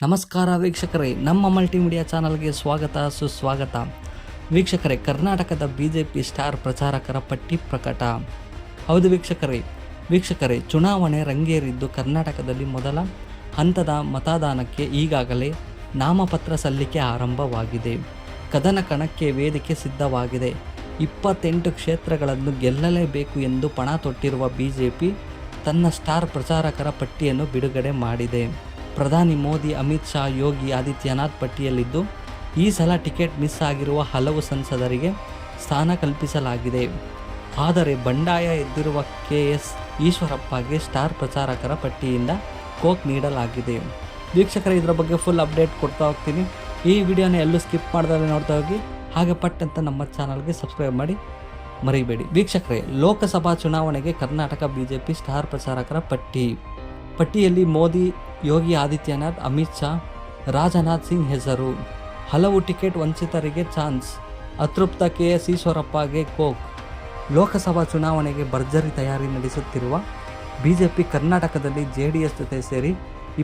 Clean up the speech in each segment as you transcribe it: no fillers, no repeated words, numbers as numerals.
ನಮಸ್ಕಾರ ವೀಕ್ಷಕರೇ, ನಮ್ಮ ಮಲ್ಟಿಮೀಡಿಯಾ ಚಾನಲ್ಗೆ ಸ್ವಾಗತ ಸುಸ್ವಾಗತ. ವೀಕ್ಷಕರೇ, ಕರ್ನಾಟಕದ ಬಿಜೆಪಿ ಸ್ಟಾರ್ ಪ್ರಚಾರಕರ ಪಟ್ಟಿ ಪ್ರಕಟ. ಹೌದು ವೀಕ್ಷಕರೇ, ಚುನಾವಣೆ ರಂಗೇರಿದ್ದು ಕರ್ನಾಟಕದಲ್ಲಿ ಮೊದಲ ಹಂತದ ಮತದಾನಕ್ಕೆ ಈಗಾಗಲೇ ನಾಮಪತ್ರ ಸಲ್ಲಿಕೆ ಆರಂಭವಾಗಿದೆ. ಕದನ ಕಣಕ್ಕೆ ವೇದಿಕೆ ಸಿದ್ಧವಾಗಿದೆ. 28 ಕ್ಷೇತ್ರಗಳನ್ನು ಗೆಲ್ಲಲೇಬೇಕು ಎಂದು ಪಣ ತೊಟ್ಟಿರುವ ಬಿಜೆಪಿ ತನ್ನ ಸ್ಟಾರ್ ಪ್ರಚಾರಕರ ಪಟ್ಟಿಯನ್ನು ಬಿಡುಗಡೆ ಮಾಡಿದೆ. ಪ್ರಧಾನಿ ಮೋದಿ, ಅಮಿತ್ ಶಾ, ಯೋಗಿ ಆದಿತ್ಯನಾಥ್ ಪಟ್ಟಿಯಲ್ಲಿದ್ದು, ಈ ಸಲ ಟಿಕೆಟ್ ಮಿಸ್ ಆಗಿರುವ ಹಲವು ಸಂಸದರಿಗೆ ಸ್ಥಾನ ಕಲ್ಪಿಸಲಾಗಿದೆ. ಆದರೆ ಬಂಡಾಯ ಎದ್ದಿರುವ KS ಈಶ್ವರಪ್ಪಗೆ ಸ್ಟಾರ್ ಪ್ರಚಾರಕರ ಪಟ್ಟಿಯಿಂದ ಕೋಕ್ ನೀಡಲಾಗಿದೆ. ವೀಕ್ಷಕರೇ, ಇದರ ಬಗ್ಗೆ ಫುಲ್ ಅಪ್ಡೇಟ್ ಕೊಡ್ತಾ ಹೋಗ್ತೀನಿ. ಈ ವಿಡಿಯೋನ ಎಲ್ಲೂ ಸ್ಕಿಪ್ ಮಾಡ್ದಲೇ ನೋಡ್ತಾ ಹೋಗಿ, ಹಾಗೆ ಪಟ್ ಅಂತ ನಮ್ಮ ಚಾನಲ್ಗೆ ಸಬ್ಸ್ಕ್ರೈಬ್ ಮಾಡಿ ಮರಿಬೇಡಿ. ವೀಕ್ಷಕರೇ, ಲೋಕಸಭಾ ಚುನಾವಣೆಗೆ ಕರ್ನಾಟಕ ಬಿಜೆಪಿ ಸ್ಟಾರ್ ಪ್ರಚಾರಕರ ಪಟ್ಟಿಯಲ್ಲಿ ಮೋದಿ, ಯೋಗಿ ಆದಿತ್ಯನಾಥ್, ಅಮಿತ್ ಶಾ, ರಾಜನಾಥ್ ಸಿಂಗ್ ಹೆಸರು. ಹಲವು ಟಿಕೆಟ್ ವಂಚಿತರಿಗೆ ಚಾನ್ಸ್. ಅತೃಪ್ತ KS ಈಶ್ವರಪ್ಪಗೆ ಕೋಕ್. ಲೋಕಸಭಾ ಚುನಾವಣೆಗೆ ಭರ್ಜರಿ ತಯಾರಿ ನಡೆಸುತ್ತಿರುವ ಬಿಜೆಪಿ ಕರ್ನಾಟಕದಲ್ಲಿ JDS ಜೊತೆ ಸೇರಿ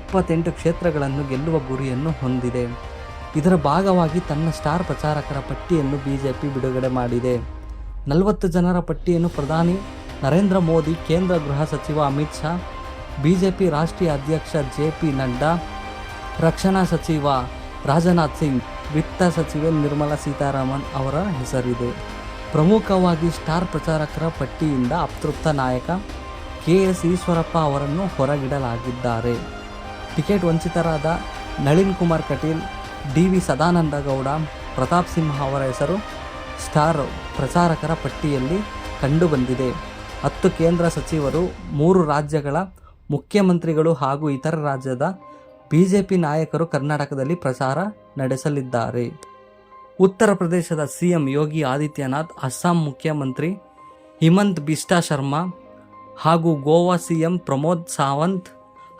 28 ಕ್ಷೇತ್ರಗಳನ್ನು ಗೆಲ್ಲುವ ಗುರಿಯನ್ನು ಹೊಂದಿದೆ. ಇದರ ಭಾಗವಾಗಿ ತನ್ನ ಸ್ಟಾರ್ ಪ್ರಚಾರಕರ ಪಟ್ಟಿಯನ್ನು ಬಿಜೆಪಿ ಬಿಡುಗಡೆ ಮಾಡಿದೆ. 40 ಜನರ ಪಟ್ಟಿಯನ್ನು ಪ್ರಧಾನಿ ನರೇಂದ್ರ ಮೋದಿ, ಕೇಂದ್ರ ಗೃಹ ಸಚಿವ ಅಮಿತ್ ಶಾ, ಬಿಜೆಪಿ ರಾಷ್ಟ್ರೀಯ ಅಧ್ಯಕ್ಷ JP ನಡ್ಡಾ, ರಕ್ಷಣಾ ಸಚಿವ ರಾಜನಾಥ್ ಸಿಂಗ್, ವಿತ್ತ ಸಚಿವೆ ನಿರ್ಮಲಾ ಸೀತಾರಾಮನ್ ಅವರ ಹೆಸರಿದೆ. ಪ್ರಮುಖವಾಗಿ ಸ್ಟಾರ್ ಪ್ರಚಾರಕರ ಪಟ್ಟಿಯಿಂದ ಅತೃಪ್ತ ನಾಯಕ KS ಈಶ್ವರಪ್ಪ ಅವರನ್ನು ಹೊರಗಿಡಲಾಗಿದ್ದಾರೆ. ಟಿಕೆಟ್ ವಂಚಿತರಾದ ನಳಿನ್ ಕುಮಾರ್ ಕಟೀಲ್, DV ಸದಾನಂದಗೌಡ, ಪ್ರತಾಪ್ ಸಿಂಹ ಅವರ ಹೆಸರು ಸ್ಟಾರ್ ಪ್ರಚಾರಕರ ಪಟ್ಟಿಯಲ್ಲಿ ಕಂಡುಬಂದಿದೆ. 10 ಕೇಂದ್ರ ಸಚಿವರು, 3 ರಾಜ್ಯಗಳ ಮುಖ್ಯಮಂತ್ರಿಗಳು ಹಾಗೂ ಇತರ ರಾಜ್ಯದ ಬಿಜೆಪಿ ನಾಯಕರು ಕರ್ನಾಟಕದಲ್ಲಿ ಪ್ರಚಾರ ನಡೆಸಲಿದ್ದಾರೆ. ಉತ್ತರ ಪ್ರದೇಶದ CM ಯೋಗಿ ಆದಿತ್ಯನಾಥ್, ಅಸ್ಸಾಂ ಮುಖ್ಯಮಂತ್ರಿ ಹಿಮಂತ್ ಬಿಸ್ಟಾ ಶರ್ಮಾ ಹಾಗೂ ಗೋವಾ CM ಪ್ರಮೋದ್ ಸಾವಂತ್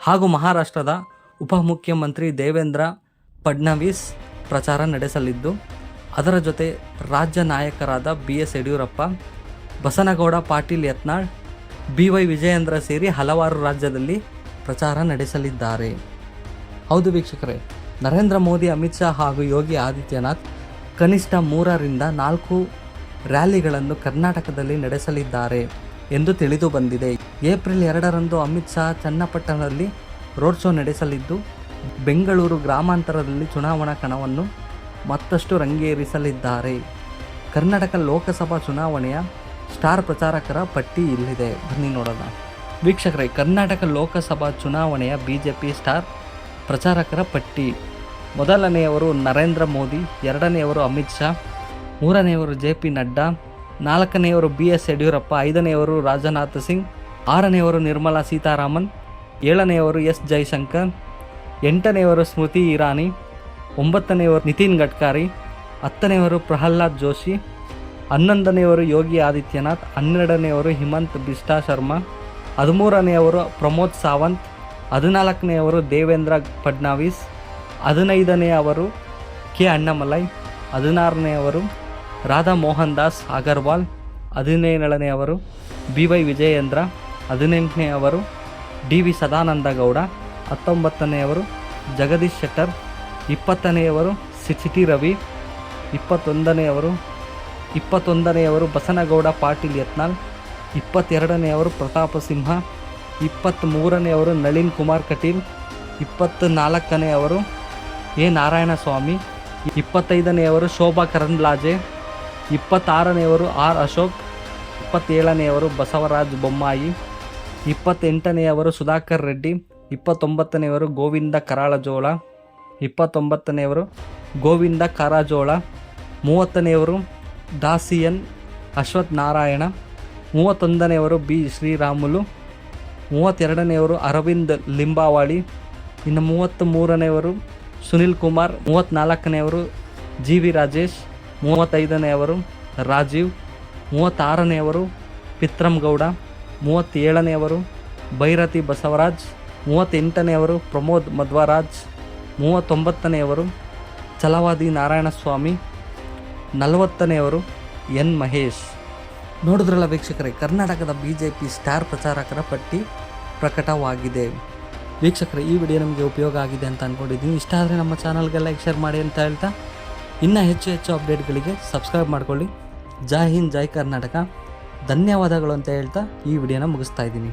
ಹಾಗೂ ಮಹಾರಾಷ್ಟ್ರದ ಉಪಮುಖ್ಯಮಂತ್ರಿ ದೇವೇಂದ್ರ ಫಡ್ನವೀಸ್ ಪ್ರಚಾರ ನಡೆಸಲಿದ್ದು, ಅದರ ಜೊತೆ ರಾಜ್ಯ ನಾಯಕರಾದ BS ಯಡಿಯೂರಪ್ಪ, ಬಸನಗೌಡ ಪಾಟೀಲ್ ಯತ್ನಾಳ್, BY ವಿಜಯೇಂದ್ರ ಸೇರಿ ಹಲವಾರು ರಾಜ್ಯದಲ್ಲಿ ಪ್ರಚಾರ ನಡೆಸಲಿದ್ದಾರೆ. ಹೌದು ವೀಕ್ಷಕರೇ, ನರೇಂದ್ರ ಮೋದಿ, ಅಮಿತ್ ಶಾ ಹಾಗೂ ಯೋಗಿ ಆದಿತ್ಯನಾಥ್ ಕನಿಷ್ಠ 3 ರಿಂದ 4 ರ್ಯಾಲಿಗಳನ್ನು ಕರ್ನಾಟಕದಲ್ಲಿ ನಡೆಸಲಿದ್ದಾರೆ ಎಂದು ತಿಳಿದು ಬಂದಿದೆ. ಏಪ್ರಿಲ್ 2ರಂದು ಅಮಿತ್ ಶಾ ಚನ್ನಪಟ್ಟಣದಲ್ಲಿ ರೋಡ್ ಶೋ ನಡೆಸಲಿದ್ದು, ಬೆಂಗಳೂರು ಗ್ರಾಮಾಂತರದಲ್ಲಿ ಚುನಾವಣಾ ಕಣವನ್ನು ಮತ್ತಷ್ಟು ರಂಗೇರಿಸಲಿದ್ದಾರೆ. ಕರ್ನಾಟಕ ಲೋಕಸಭಾ ಚುನಾವಣೆಯ ಸ್ಟಾರ್ ಪ್ರಚಾರಕರ ಪಟ್ಟಿ ಇಲ್ಲಿದೆ, ಬನ್ನಿ ನೋಡೋಣ. ವೀಕ್ಷಕರೇ, ಕರ್ನಾಟಕ ಲೋಕಸಭಾ ಚುನಾವಣೆಯ ಬಿಜೆಪಿ ಸ್ಟಾರ್ ಪ್ರಚಾರಕರ ಪಟ್ಟಿ. ಮೊದಲನೆಯವರು ನರೇಂದ್ರ ಮೋದಿ, 2ನೇಯವರು ಅಮಿತ್ ಶಾ, 3ನೇಯವರು JP ನಡ್ಡಾ, 4ನೇಯವರು BS ಯಡಿಯೂರಪ್ಪ, 5ನೇಯವರು ರಾಜನಾಥ್ ಸಿಂಗ್, 6ನೇಯವರು ನಿರ್ಮಲಾ ಸೀತಾರಾಮನ್, 7ನೇಯವರು S ಜೈಶಂಕರ್, 8ನೇಯವರು ಸ್ಮೃತಿ ಇರಾನಿ, 9ನೇಯವರು ನಿತಿನ್ ಗಡ್ಕರಿ, 10ನೇಯವರು ಪ್ರಹ್ಲಾದ್ ಜೋಶಿ, 11ನೇಯವರು ಯೋಗಿ ಆದಿತ್ಯನಾಥ್, 12ನೇಯವರು ಹಿಮಂತ್ ಬಿಸ್ಟಾ ಶರ್ಮಾ, 13ನೇಯವರು ಪ್ರಮೋದ್ ಸಾವಂತ್, 14ನೇಯವರು ದೇವೇಂದ್ರ ಫಡ್ನವೀಸ್, 15ನೇಯವರು K ಅಣ್ಣಾಮಲೈ, 16ನೇಯವರು ರಾಧಾ ಮೋಹನ್ ದಾಸ್ ಅಗರ್ವಾಲ್, 17ನೇಯವರು BY ವಿಜಯೇಂದ್ರ, 18ನೇಯವರು DV ಸದಾನಂದಗೌಡ, 19ನೇಯವರು ಜಗದೀಶ್ ಶೆಟ್ಟರ್, 20ನೇಯವರು ಸಿಟಿ ರವಿ, 21ನೇಯವರು ಬಸನಗೌಡ ಪಾಟೀಲ್ ಯತ್ನಾಳ್, 22ನೇಯವರು ಪ್ರತಾಪ ಸಿಂಹ, 23ನೇಯವರು ನಳಿನ್ ಕುಮಾರ್ ಕಟೀಲ್, 24ನೇಯವರು A ನಾರಾಯಣಸ್ವಾಮಿ, 25ನೇಯವರು ಶೋಭಾ ಕರಂದ್ಲಾಜೆ, 26ನೇಯವರು R ಅಶೋಕ್, 27ನೇಯವರು ಬಸವರಾಜ ಬೊಮ್ಮಾಯಿ, 28ನೇಯವರು ಸುಧಾಕರ್ ರೆಡ್ಡಿ, 29ನೇಯವರು ಗೋವಿಂದ ಕಾರಜೋಳ, 29ನೇಯವರು ಗೋವಿಂದ ಕಾರಜೋಳ, 30ನೇಯವರು ದಾಸಿಯನ್ ಅಶ್ವಥ್ ನಾರಾಯಣ, 31ನೇಯವರು B ಶ್ರೀರಾಮುಲು, 32ನೇಯವರು ಅರವಿಂದ್ ಲಿಂಬಾವಳಿ, ಇನ್ನು 33ನೇಯವರು ಸುನಿಲ್ ಕುಮಾರ್, 34ನೇಯವರು GV ರಾಜೇಶ್, 35ನೇಯವರು ರಾಜೀವ್, 36ನೇಯವರು ಪಿತ್ರಮ್ಗೌಡ, 37ನೇಯವರು ಭೈರತಿ ಬಸವರಾಜ್, 38ನೇಯವರು ಪ್ರಮೋದ್ ಮಧ್ವರಾಜ್, 39ನೇಯವರು ಛಲವಾದಿ ನಾರಾಯಣಸ್ವಾಮಿ, 40ನೇಯವರು N ಮಹೇಶ್. ನೋಡಿದ್ರಲ್ಲ ವೀಕ್ಷಕರೇ, ಕರ್ನಾಟಕದ ಬಿಜೆಪಿ ಸ್ಟಾರ್ ಪ್ರಚಾರಕರ ಪಟ್ಟಿ ಪ್ರಕಟವಾಗಿದೆ. ವೀಕ್ಷಕರೇ, ಈ ವಿಡಿಯೋ ನಿಮಗೆ ಉಪಯೋಗ ಆಗಿದೆ ಅಂತ ಅಂದ್ಕೊಂಡಿದ್ದೀನಿ. ಇಷ್ಟ ಆದರೆ ನಮ್ಮ ಚಾನಲ್ಗೆ ಲೈಕ್ ಶೇರ್ ಮಾಡಿ ಅಂತ ಹೇಳ್ತಾ, ಇನ್ನೂ ಹೆಚ್ಚು ಅಪ್ಡೇಟ್ಗಳಿಗೆ ಸಬ್ಸ್ಕ್ರೈಬ್ ಮಾಡ್ಕೊಳ್ಳಿ. ಜೈ ಹಿಂದ್, ಜೈ ಕರ್ನಾಟಕ. ಧನ್ಯವಾದಗಳು ಅಂತ ಹೇಳ್ತಾ ಈ ವಿಡಿಯೋನ ಮುಗಿಸ್ತಾ ಇದ್ದೀನಿ.